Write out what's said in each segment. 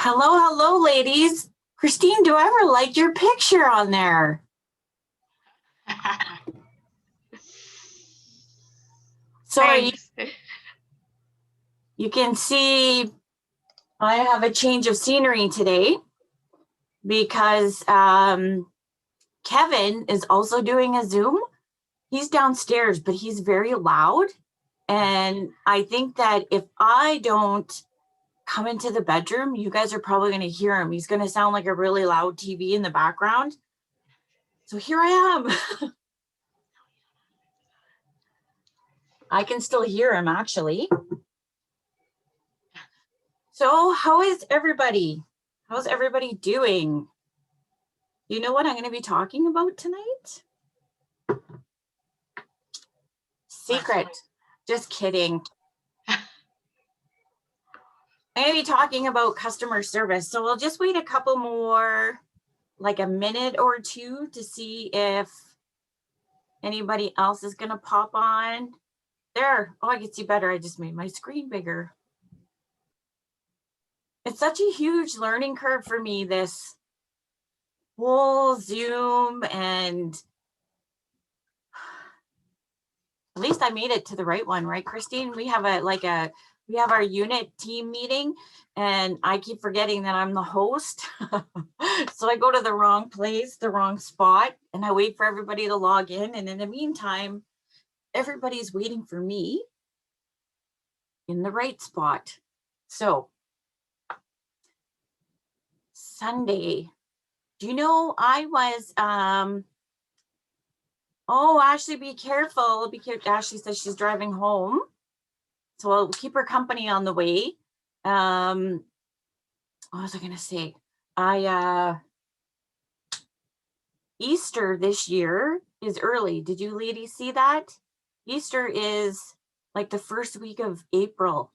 Hello, hello, ladies. Christine, do I ever like your picture on there? So Thanks. you can see I have a change of scenery today because Kevin is also doing a Zoom. He's downstairs, but he's very loud. And I think that if I don't come into the bedroom, you guys are probably going to hear him. He's going to sound like a really loud TV in the background. So here I am. I can still hear him actually. So how is everybody? How's everybody doing? You know what I'm going to be talking about tonight? Secret. Just kidding. I'm going to be talking about customer service. So we'll just wait a couple more, like a minute or two to see if anybody else is going to pop on. There. Oh, I can see better. I just made my screen bigger. It's such a huge learning curve for me, this whole Zoom, and at least I made it to the right one, right, Christine? We have our unit team meeting, and I keep forgetting that I'm the host. So I go to the wrong place, the wrong spot, and I wait for everybody to log in. And in the meantime, everybody's waiting for me in the right spot. So Sunday, do you know I was, oh, Ashley, be careful. Ashley says she's driving home. So I'll keep her company on the way. What was I going to say? Easter this year is early. Did you ladies see that? Easter is like the first week of April.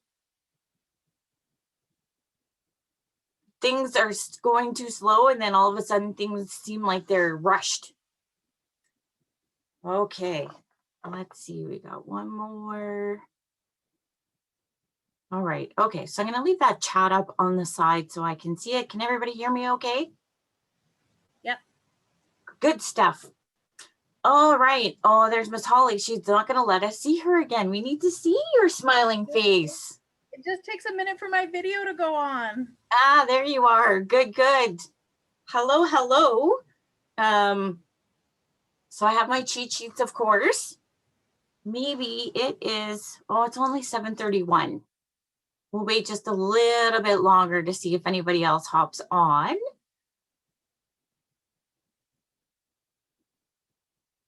Things are going too slow, and then all of a sudden things seem like they're rushed. Okay, let's see. We got one more. All right. Okay, so I'm going to leave that chat up on the side so I can see it. Can everybody hear me okay? Yep. Good stuff. All right. Oh, there's Miss Holly. She's not going to let us see her again. We need to see your smiling face. It just takes a minute for my video to go on. Ah, there you are. Good, good. Hello, hello. So I have my cheat sheets, of course. Maybe it is, oh, it's only 7:31. We'll wait just a little bit longer to see if anybody else hops on.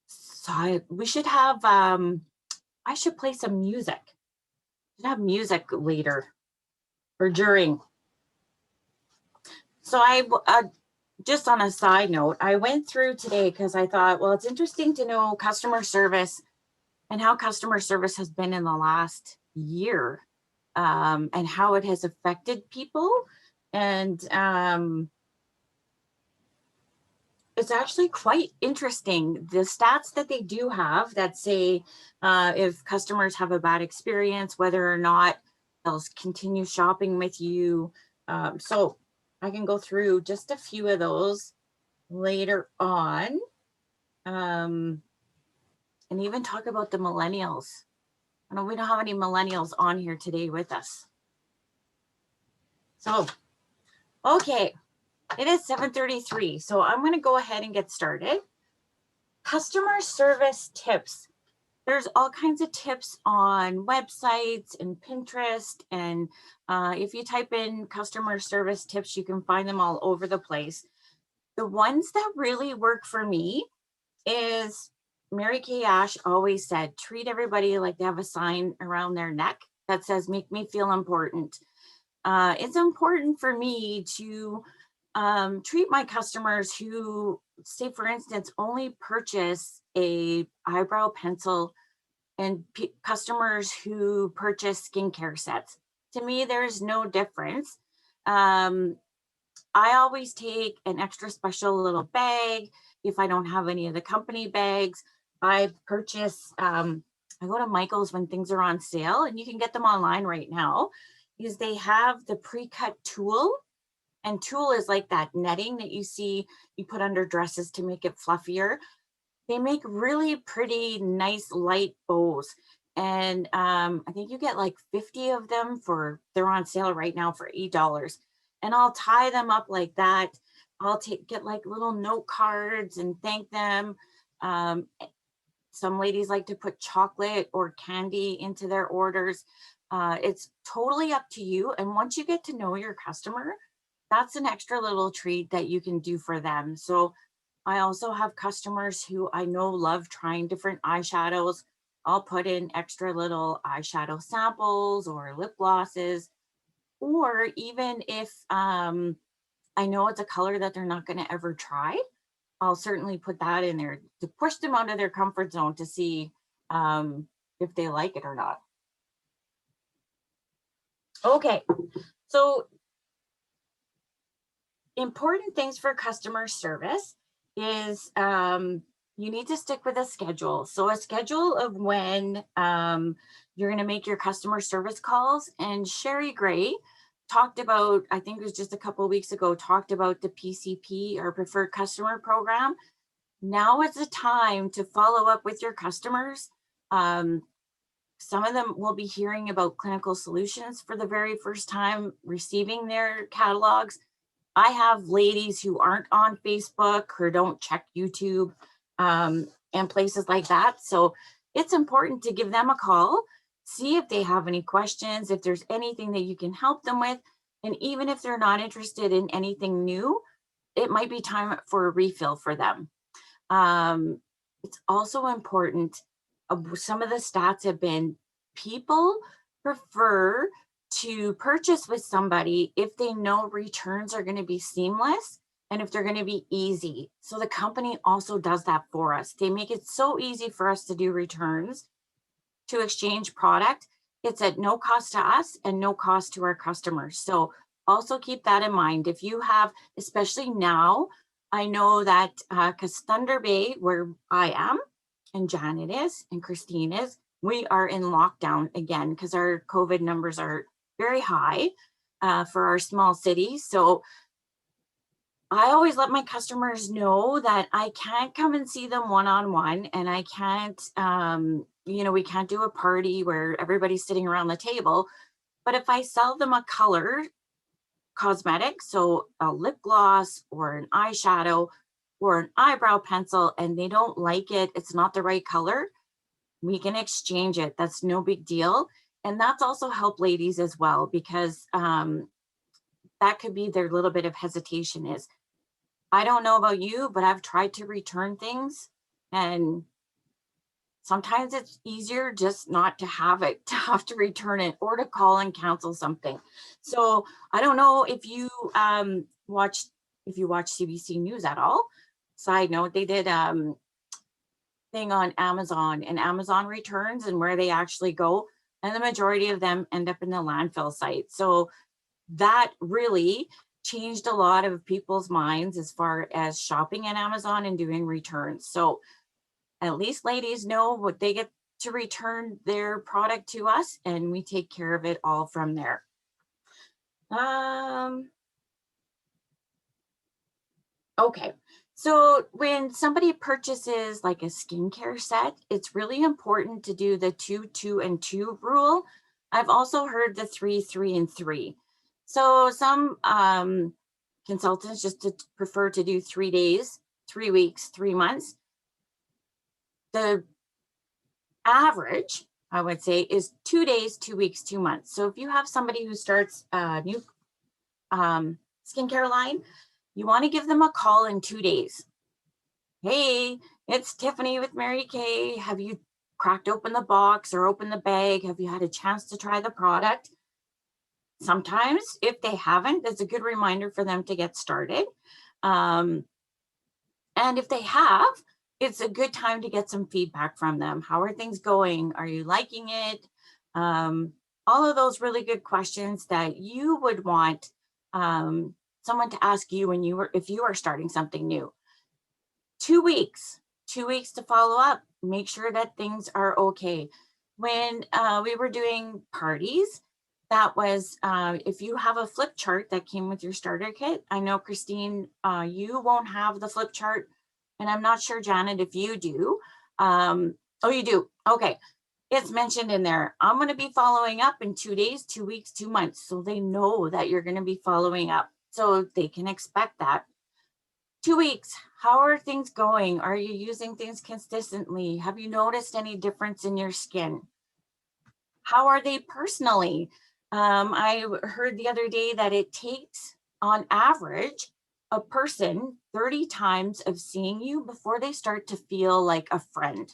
So we should have, I should play some music. We should have music later or during. So just on a side note, I went through today because I thought, well, it's interesting to know customer service and how customer service has been in the last year, and how it has affected people. And it's actually quite interesting. The stats that they do have that say if customers have a bad experience, whether or not they'll continue shopping with you. So I can go through just a few of those later on, and even talk about the millennials. I know we don't have any millennials on here today with us. So, okay, it is 7:33. So I'm going to go ahead and get started. Customer service tips. There's all kinds of tips on websites and Pinterest. And if you type in customer service tips, you can find them all over the place. The ones that really work for me is Mary Kay Ash always said, treat everybody like they have a sign around their neck that says, make me feel important. It's important for me to treat my customers who, say for instance, only purchase a eyebrow pencil, and customers who purchase skincare sets. To me, there's no difference. I always take an extra special little bag. If I don't have any of the company bags, I purchase, I go to Michael's when things are on sale, and you can get them online right now, because they have the pre-cut tool And tulle is like that netting that you see you put under dresses to make it fluffier. They make really pretty, nice, light bows. And I think you get like 50 of them they're on sale right now for $8. And I'll tie them up like that. I'll get like little note cards and thank them. Um, some ladies like to put chocolate or candy into their orders. It's totally up to you. And once you get to know your customer, that's an extra little treat that you can do for them. So I also have customers who I know love trying different eyeshadows. I'll put in extra little eyeshadow samples or lip glosses, or even if I know it's a color that they're not going to ever try, I'll certainly put that in there to push them out of their comfort zone to see if they like it or not. Okay, so important things for customer service is you need to stick with a schedule. So a schedule of when you're going to make your customer service calls. And Sherry Gray talked about, I think it was just a couple of weeks ago, talked about the PCP or preferred customer program. Now is the time to follow up with your customers. Some of them will be hearing about Clinical Solutions for the very first time, receiving their catalogs. I have ladies who aren't on Facebook or don't check YouTube and places like that. So it's important to give them a call, see if they have any questions, if there's anything that you can help them with. And even if they're not interested in anything new, it might be time for a refill for them. It's also important. Some of the stats have been people prefer to purchase with somebody if they know returns are going to be seamless and if they're going to be easy. So the company also does that for us. They make it so easy for us to do returns, to exchange product. It's at no cost to us and no cost to our customers. So also keep that in mind. If you have, especially now, I know that because Thunder Bay, where I am, and Janet is, and Christine is, we are in lockdown again because our COVID numbers are very high for our small city. So I always let my customers know that I can't come and see them one-on-one, and I can't, we can't do a party where everybody's sitting around the table. But if I sell them a color cosmetic, so a lip gloss or an eyeshadow or an eyebrow pencil, and they don't like it, it's not the right color, we can exchange it. That's no big deal. And that's also help ladies as well, because that could be their little bit of hesitation is, I don't know about you, but I've tried to return things, and sometimes it's easier just not to have it, to have to return it or to call and cancel something. So I don't know if you watch CBC News at all. Side note, they did thing on Amazon and Amazon returns and where they actually go. And the majority of them end up in the landfill site. So that really changed a lot of people's minds as far as shopping at Amazon and doing returns. So at least ladies know what they get to return their product to us, and we take care of it all from there. Okay, so when somebody purchases like a skincare set, it's really important to do the 2, 2, and 2 rule. I've also heard the 3, 3, and 3. So some consultants just prefer to do 3 days, 3 weeks, 3 months. The average, I would say, is 2 days, 2 weeks, 2 months. So if you have somebody who starts a new skincare line, you want to give them a call in 2 days. Hey, it's Tiffany with Mary Kay. Have you cracked open the box or opened the bag? Have you had a chance to try the product? Sometimes, if they haven't, that's a good reminder for them to get started. And if they have, it's a good time to get some feedback from them. How are things going? Are you liking it? All of those really good questions that you would want someone to ask you if you are starting something new. 2 weeks to follow up, make sure that things are okay. When we were doing parties, that was if you have a flip chart that came with your starter kit. I know, Christine, you won't have the flip chart, and I'm not sure, Janet, if you do. Oh, you do. Okay. It's mentioned in there. I'm going to be following up in 2 days, 2 weeks, 2 months. So they know that you're going to be following up. So they can expect that. 2 weeks. How are things going? Are you using things consistently? Have you noticed any difference in your skin? How are they personally? I heard the other day that it takes, on average, a person 30 times of seeing you before they start to feel like a friend.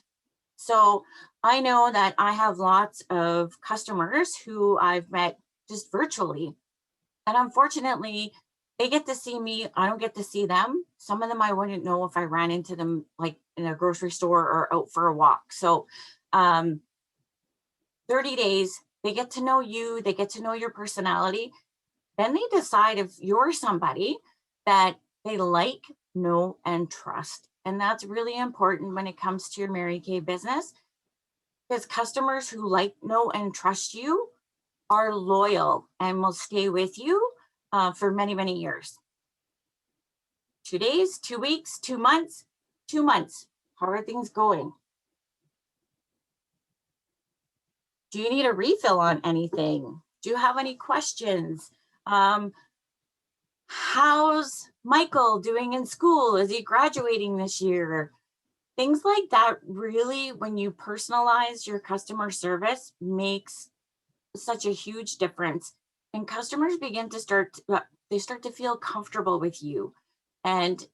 So I know that I have lots of customers who I've met just virtually. And unfortunately, they get to see me. I don't get to see them. Some of them I wouldn't know if I ran into them like in a grocery store or out for a walk. So um, 30 days, they get to know you, they get to know your personality. Then they decide if you're somebody that they like, know, and trust. And that's really important when it comes to your Mary Kay business, because customers who like, know, and trust you are loyal and will stay with you for many, many years. 2 days, 2 weeks, 2 months, 2 months. How are things going? Do you need a refill on anything? Do you have any questions? Um, how's Michael doing in school? Is he graduating this year? Things like that really, when you personalize your customer service, makes such a huge difference. And customers begin to they start to feel comfortable with you, and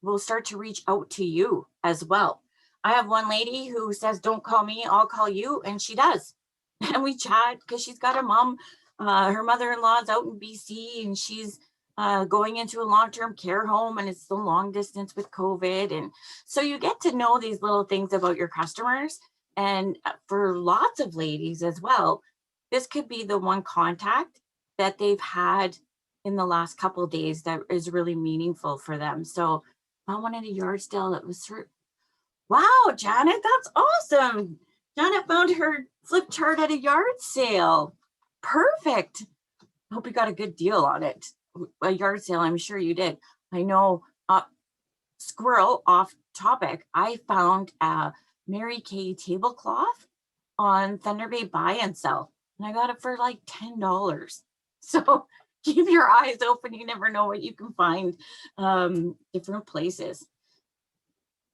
will start to reach out to you as well. I have one lady who says, "Don't call me, I'll call you," and she does. And we chat because she's got a mom, her mother-in-law's out in BC, and she's going into a long-term care home, and it's the long distance with COVID. And so you get to know these little things about your customers. And for lots of ladies as well, this could be the one contact that they've had in the last couple of days that is really meaningful for them. So I wanted a yard sale that was wow, Janet, that's awesome. Janet found her flip chart at a yard sale. Perfect. Hope you got a good deal on it. A yard sale, I'm sure you did. I know, squirrel off topic. I found a Mary Kay tablecloth on Thunder Bay Buy and Sell, and I got it for like $10. So keep your eyes open. You never know what you can find different places.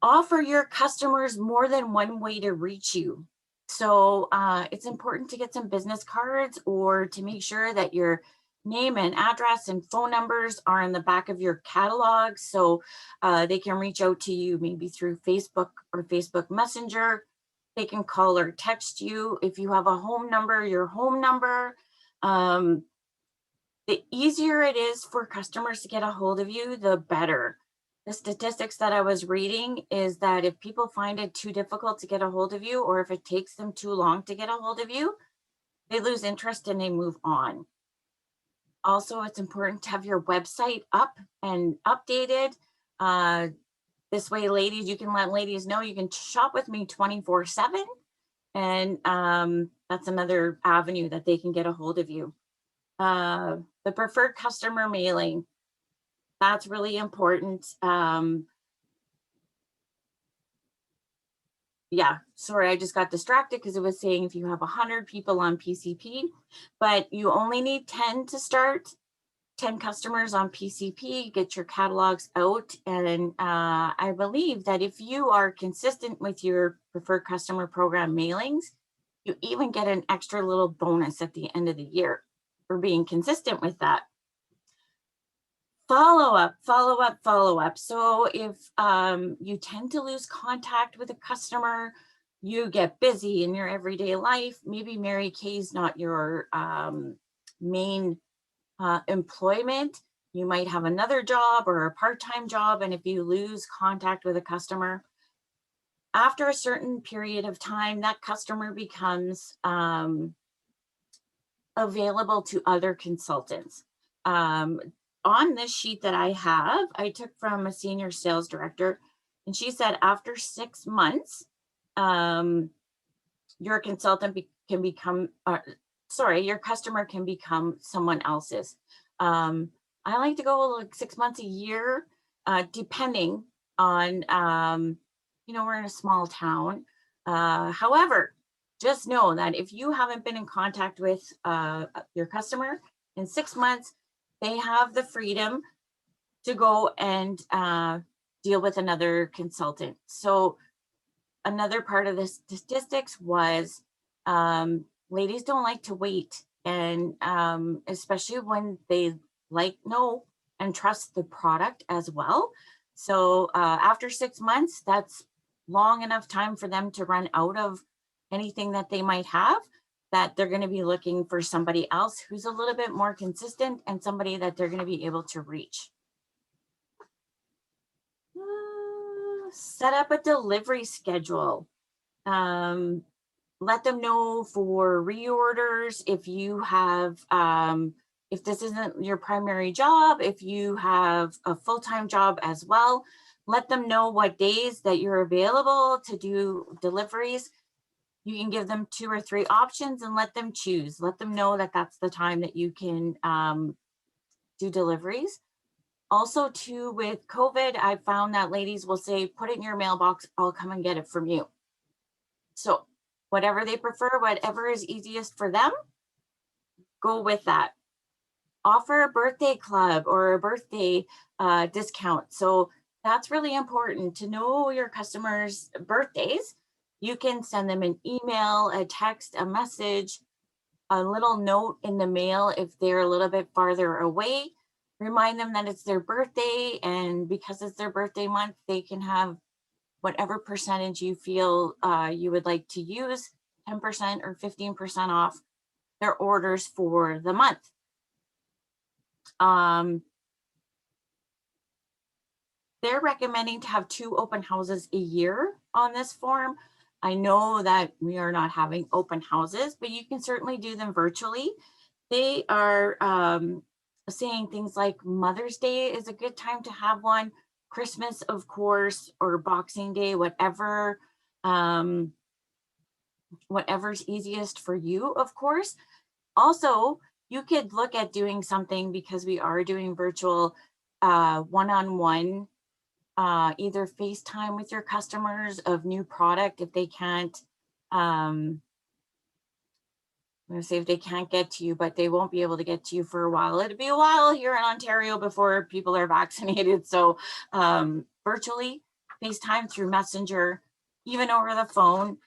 Offer your customers more than one way to reach you. So it's important to get some business cards, or to make sure that your name and address and phone numbers are in the back of your catalog, so they can reach out to you maybe through Facebook or Facebook Messenger. They can call or text you. If you have a home number, your home number. Um, the easier it is for customers to get a hold of you, the better. The statistics that I was reading is that if people find it too difficult to get a hold of you, or if it takes them too long to get a hold of you, they lose interest and they move on. Also, it's important to have your website up and updated. This way, ladies, you can let ladies know you can shop with me 24/7. And that's another avenue that they can get a hold of you. The preferred customer mailing, that's really important. Yeah, sorry, I just got distracted because it was saying if you have 100 people on PCP, but you only need 10 to start, 10 customers on PCP, get your catalogs out. And I believe that if you are consistent with your preferred customer program mailings, you even get an extra little bonus at the end of the year for being consistent with that. Follow up, follow up, follow up. So if you tend to lose contact with a customer, you get busy in your everyday life, maybe Mary Kay's not your main employment, you might have another job or a part-time job. And if you lose contact with a customer, after a certain period of time, that customer becomes available to other consultants. On this sheet that I have, I took from a senior sales director, and she said after 6 months, your consultant can become sorry, your customer can become someone else's. I like to go like 6 months, a year, depending on, we're in a small town. However, just know that if you haven't been in contact with your customer in 6 months, they have the freedom to go and deal with another consultant. So another part of the statistics was ladies don't like to wait. And especially when they know and trust the product as well. So after 6 months, that's long enough time for them to run out of anything that they might have, that they're going to be looking for somebody else who's a little bit more consistent and somebody that they're going to be able to reach. Set up a delivery schedule. Let them know for reorders if you have, if this isn't your primary job, if you have a full-time job as well, let them know what days that you're available to do deliveries. You can give them 2 or 3 options and let them choose. Let them know that that's the time that you can do deliveries. Also, too, with COVID, I found that ladies will say, put it in your mailbox, I'll come and get it from you. So whatever they prefer, whatever is easiest for them, go with that. Offer a birthday club or a birthday discount. So that's really important to know your customers' birthdays. You can send them an email, a text, a message, a little note in the mail if they're a little bit farther away. Remind them that it's their birthday, and because it's their birthday month, they can have whatever percentage you feel you would like to use, 10% or 15% off their orders for the month. They're recommending to have 2 open houses a year on this form. I know that we are not having open houses, but you can certainly do them virtually. They are saying things like Mother's Day is a good time to have one, Christmas, of course, or Boxing Day, whatever, whatever's easiest for you, of course. Also, you could look at doing something, because we are doing virtual one-on-one, either FaceTime with your customers of new product if they can't, I'm gonna say if they can't get to you, but they won't be able to get to you for a while. It'll be a while here in Ontario before people are vaccinated. So virtually, FaceTime through Messenger, even over the phone,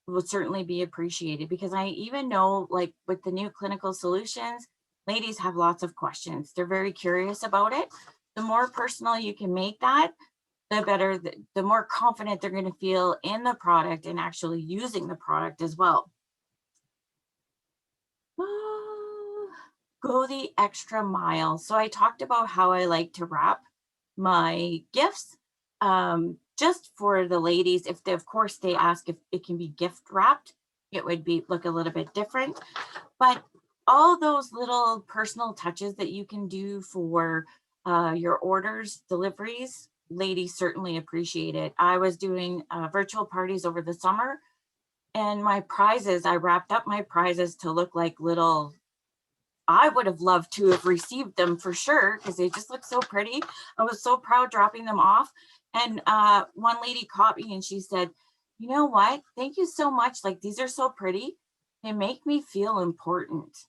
would certainly be appreciated, because I even know, like with the new clinical solutions, ladies have lots of questions. They're very curious about it. The more personal you can make that, the better, the more confident they're going to feel in the product and actually using the product as well. Go the extra mile. So I talked about how I like to wrap my gifts, just for the ladies. If they, of course, they ask if it can be gift wrapped, it would be look a little bit different. But all those little personal touches that you can do for your orders, deliveries, ladies certainly appreciate it. I was doing virtual parties over the summer, and my prizes, I wrapped up my prizes to look like little, I would have loved to have received them for sure, because they just look so pretty. I was so proud dropping them off. And one lady caught me and she said, you know what? Thank you so much. Like, these are so pretty. They make me feel important.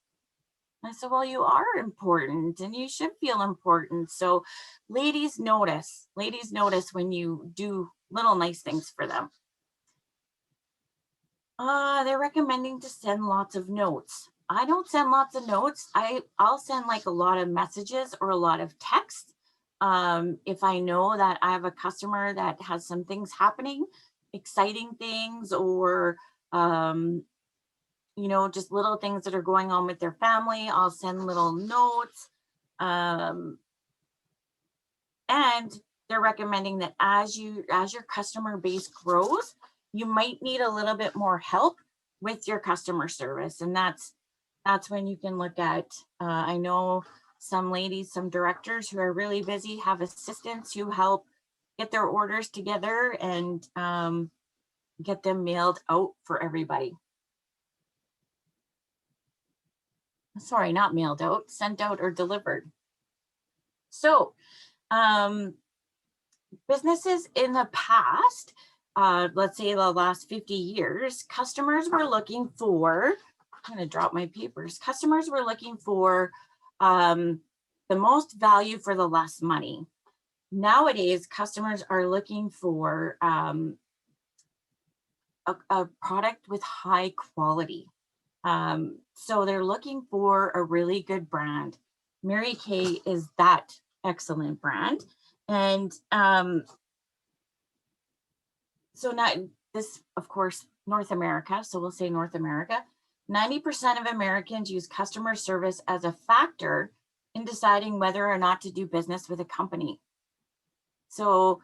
I said, well, you are important and you should feel important. So ladies notice when you do little nice things for them. They're recommending to send lots of notes. I don't send lots of notes. I'll send like a lot of messages or a lot of text. If I know that I have a customer that has some things happening, exciting things, or just little things that are going on with their family, I'll send little notes. And they're recommending that as your customer base grows, you might need a little bit more help with your customer service. And that's when you can look at, I know some ladies, some directors who are really busy have assistants who help get their orders together and get them mailed out for everybody. sorry, not mailed out, sent out or delivered. So businesses in the past, let's say the last 50 years, customers were looking for, I'm going to drop my papers. Customers were looking for the most value for the less money. Nowadays, customers are looking for a product with high quality. So they're looking for a really good brand. Mary Kay is that excellent brand. And so not this, of course, North America. So we'll say North America. 90% of Americans use customer service as a factor in deciding whether or not to do business with a company. So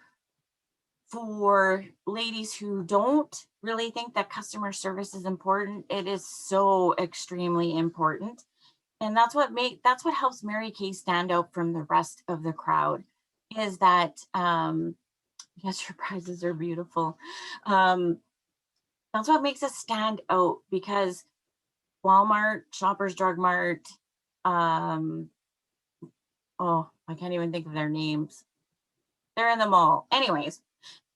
for ladies who don't really think that customer service is important, it is so extremely important. And that's what helps Mary Kay stand out from the rest of the crowd, is that yes, your prizes are beautiful. That's what makes us stand out, because Walmart, Shoppers Drug Mart, oh, I can't even think of their names. They're in the mall. Anyways,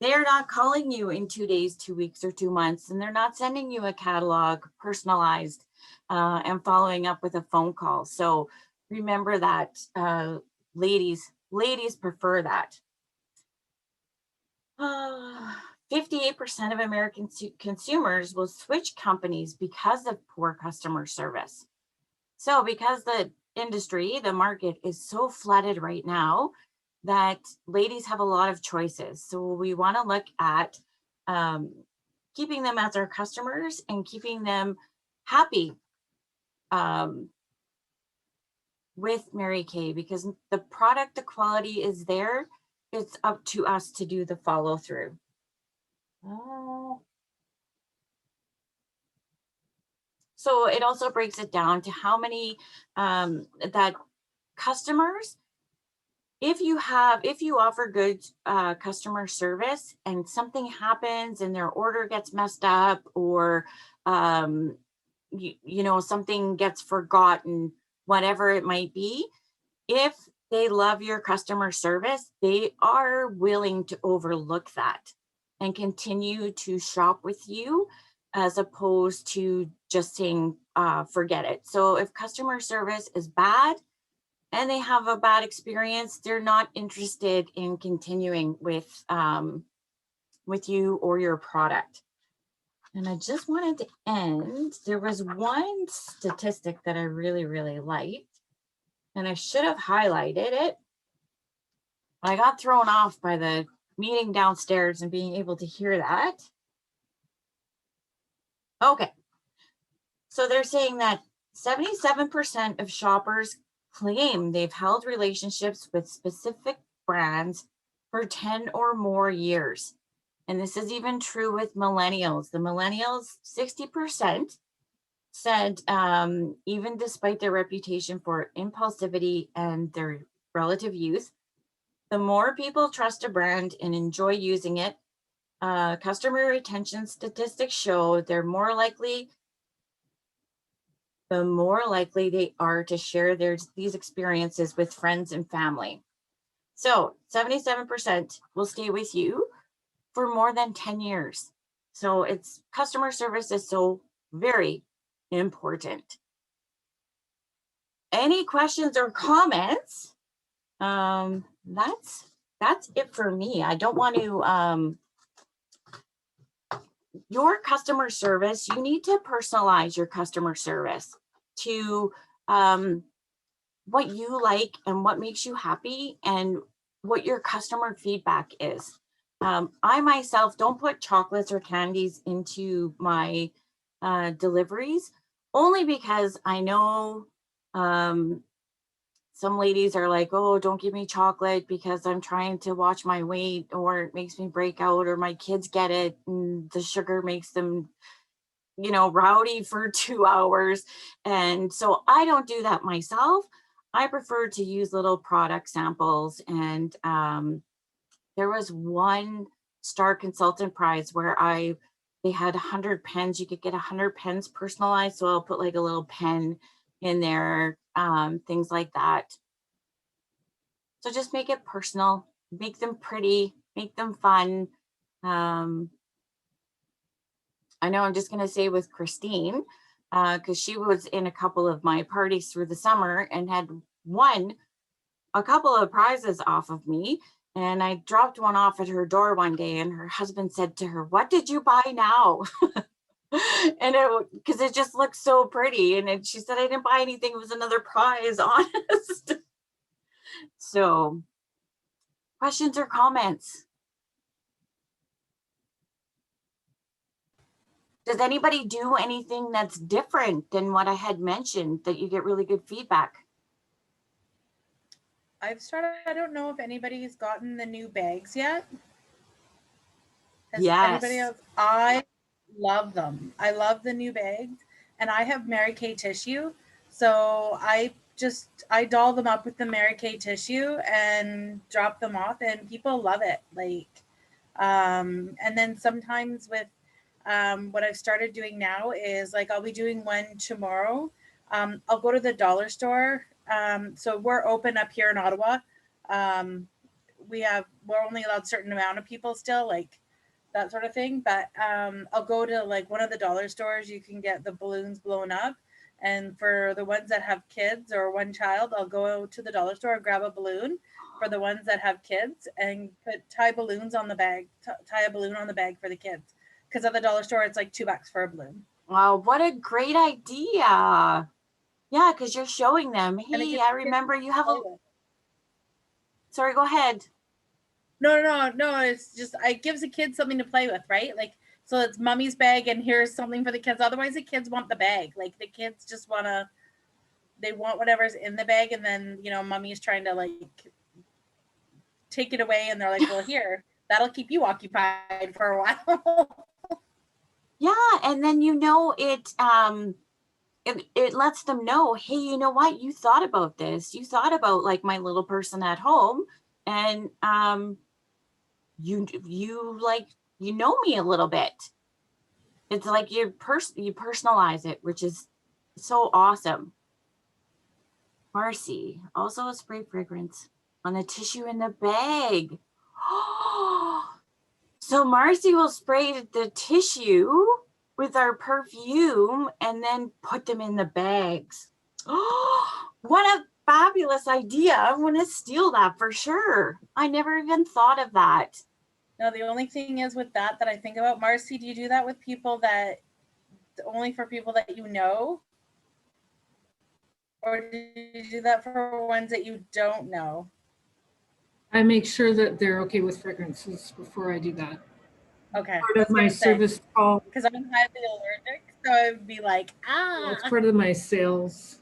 they're not calling you in 2 days, 2 weeks, or 2 months, and they're not sending you a catalog personalized and following up with a phone call. So remember that, ladies prefer that. 58% of American consumers will switch companies because of poor customer service. So because the industry, the market is so flooded right now, that ladies have a lot of choices. So we want to look at keeping them as our customers and keeping them happy with Mary Kay, because the product, the quality is there. It's up to us to do the follow through. Oh. So it also breaks it down to how many that customers, if you offer good customer service and something happens and their order gets messed up, or you know, something gets forgotten, whatever it might be, if they love your customer service, they are willing to overlook that and continue to shop with you, as opposed to just saying forget it. So if customer service is bad and they have a bad experience, they're not interested in continuing with you or your product. And I just wanted to end, there was one statistic that I really, really liked, and I should have highlighted it. I got thrown off by the meeting downstairs and being able to hear that. Okay. So they're saying that 77% of shoppers claim they've held relationships with specific brands for 10 or more years. And this is even true with millennials. The millennials, 60% said, even despite their reputation for impulsivity and their relative youth, the more people trust a brand and enjoy using it, customer retention statistics show the more likely they are to share these experiences with friends and family. So 77% will stay with you for more than 10 years. So it's customer service is so very important. Any questions or comments? That's it for me. I don't want to your customer service, you need to personalize your customer service to what you like and what makes you happy and what your customer feedback is. I myself don't put chocolates or candies into my deliveries, only because I know some ladies are like, oh, don't give me chocolate because I'm trying to watch my weight, or it makes me break out, or my kids get it and the sugar makes them, you know, rowdy for 2 hours. And so I don't do that myself. I prefer to use little product samples. And there was one Star Consultant Prize where they had 100 pens. You could get 100 pens personalized. So I'll put like a little pen in there, things like that. So just make it personal, make them pretty, make them fun. Um, I know I'm just going to say with Christine, because she was in a couple of my parties through the summer and had won a couple of prizes off of me. And I dropped one off at her door one day, and her husband said to her, "What did you buy now?" And because it just looked so pretty. She said, "I didn't buy anything. It was another prize, honest." So, questions or comments? Does anybody do anything that's different than what I had mentioned that you get really good feedback? I've started, I don't know if anybody's gotten the new bags yet. Has anybody Yes. else? I love them. I love the new bags, and I have Mary Kay tissue, so I doll them up with the Mary Kay tissue and drop them off, and people love it. And then sometimes with what I've started doing now is like I'll be doing one tomorrow. I'll go to the dollar store. So we're open up here in Ottawa. Um, we're only allowed a certain amount of people still, like that sort of thing. But I'll go to like one of the dollar stores. You can get the balloons blown up. And for the ones that have kids or one child, I'll go to the dollar store and grab a balloon for the ones that have kids and tie balloons on the bag, tie a balloon on the bag for the kids. Because at the dollar store, it's like $2 for a balloon. Wow, what a great idea. Yeah, because you're showing them, And it hey, gives I the kids remember you have play a, with. sorry, go ahead. No. It's just it gives the kids something to play with, right? Like, so it's mommy's bag, and here's something for the kids. Otherwise, the kids want the bag. Like the kids just they want whatever's in the bag, and then mommy's trying to like take it away, and they're like, "Well, here, that'll keep you occupied for a while." Yeah, and then it lets them know, hey, you know what? You thought about this. You thought about like my little person at home, and you like you know me a little bit. It's like you personalize it, which is so awesome. Marcy, also a spray fragrance on the tissue in the bag. So Marcy will spray the tissue with our perfume and then put them in the bags. What a fabulous idea. I want to steal that for sure. I never even thought of that. Now, the only thing is with that I think about, Marcy, do you do that with people that only for people that you know? Or do you do that for ones that you don't know? I make sure that they're okay with fragrances before I do that. Okay, Part I of was my gonna say, service call. because I'm highly allergic, so I'd be like, Well, it's ah. part of my sales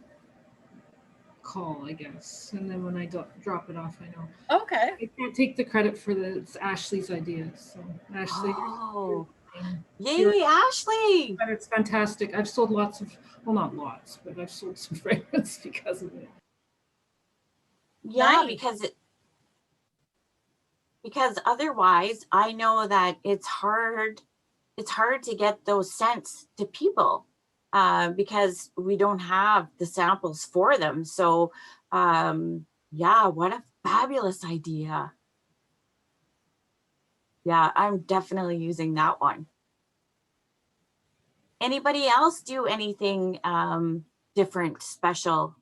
call, I guess. And then when I drop it off, I know Okay. I can't take the credit for it's Ashley's idea. So Ashley, Oh, you're, yay, Ashley. but it's fantastic. I've sold lots of, well, not lots, but I've sold some fragrance because of it. Yeah, Nice. because otherwise I know that it's hard to get those scents to people because we don't have the samples for them. So yeah, what a fabulous idea. Yeah, I'm definitely using that one. Anybody else do anything different, special?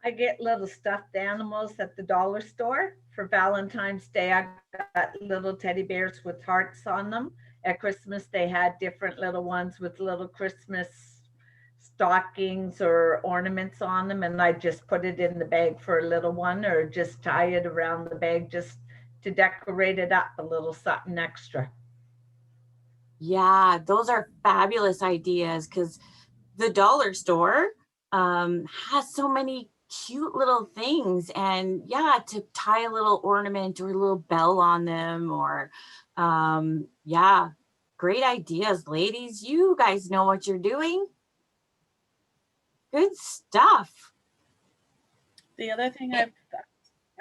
I get little stuffed animals at the dollar store. For Valentine's Day, I got little teddy bears with hearts on them. At Christmas, they had different little ones with little Christmas stockings or ornaments on them. And I just put it in the bag for a little one, or just tie it around the bag just to decorate it up a little something extra. Yeah, those are fabulous ideas because the dollar store has so many cute little things. And yeah, to tie a little ornament or a little bell on them, or yeah, great ideas, ladies. You guys know what you're doing. Good stuff. The other thing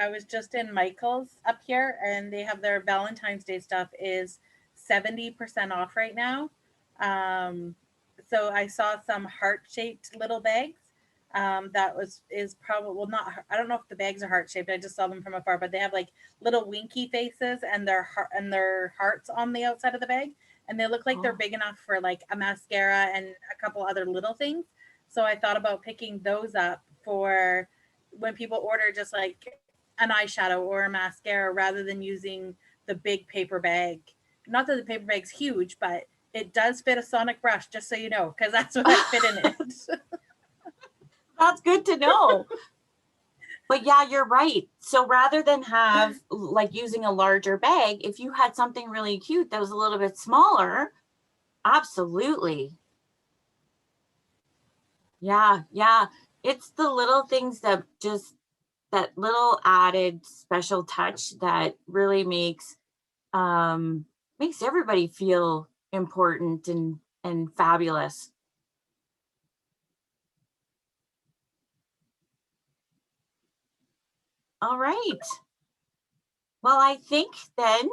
I was just in Michael's up here, and they have their Valentine's Day stuff is 70% off right now. So I saw some heart-shaped little bags. That is probably, well, not, I don't know if the bags are heart-shaped. I just saw them from afar, but they have like little winky faces and their hearts on the outside of the bag, and they look like they're Oh. big enough for like a mascara and a couple other little things. So I thought about picking those up for when people order just like an eyeshadow or a mascara rather than using the big paper bag. Not that the paper bag's huge, but it does fit a sonic brush, just so you know, because that's what I fit in it. That's good to know. But yeah, you're right. So rather than have like using a larger bag, if you had something really cute that was a little bit smaller, absolutely. Yeah, yeah. It's the little things that just that little added special touch that really makes everybody feel important and fabulous. All right. Well, I think then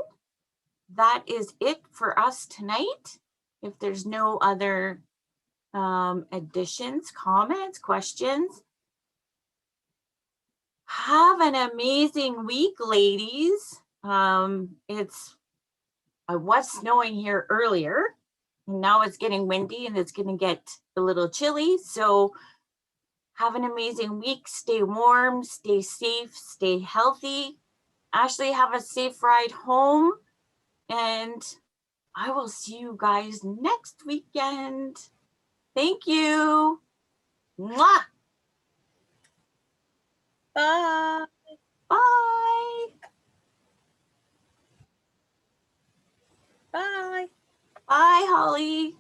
that is it for us tonight. If there's no other additions, comments, questions, have an amazing week, ladies. It was snowing here earlier, and now it's getting windy and it's going to get a little chilly. So have an amazing week. Stay warm, stay safe, stay healthy. Ashley, have a safe ride home, and I will see you guys next weekend. Thank you. Mwah! Bye. Bye. Bye. Bye, Holly.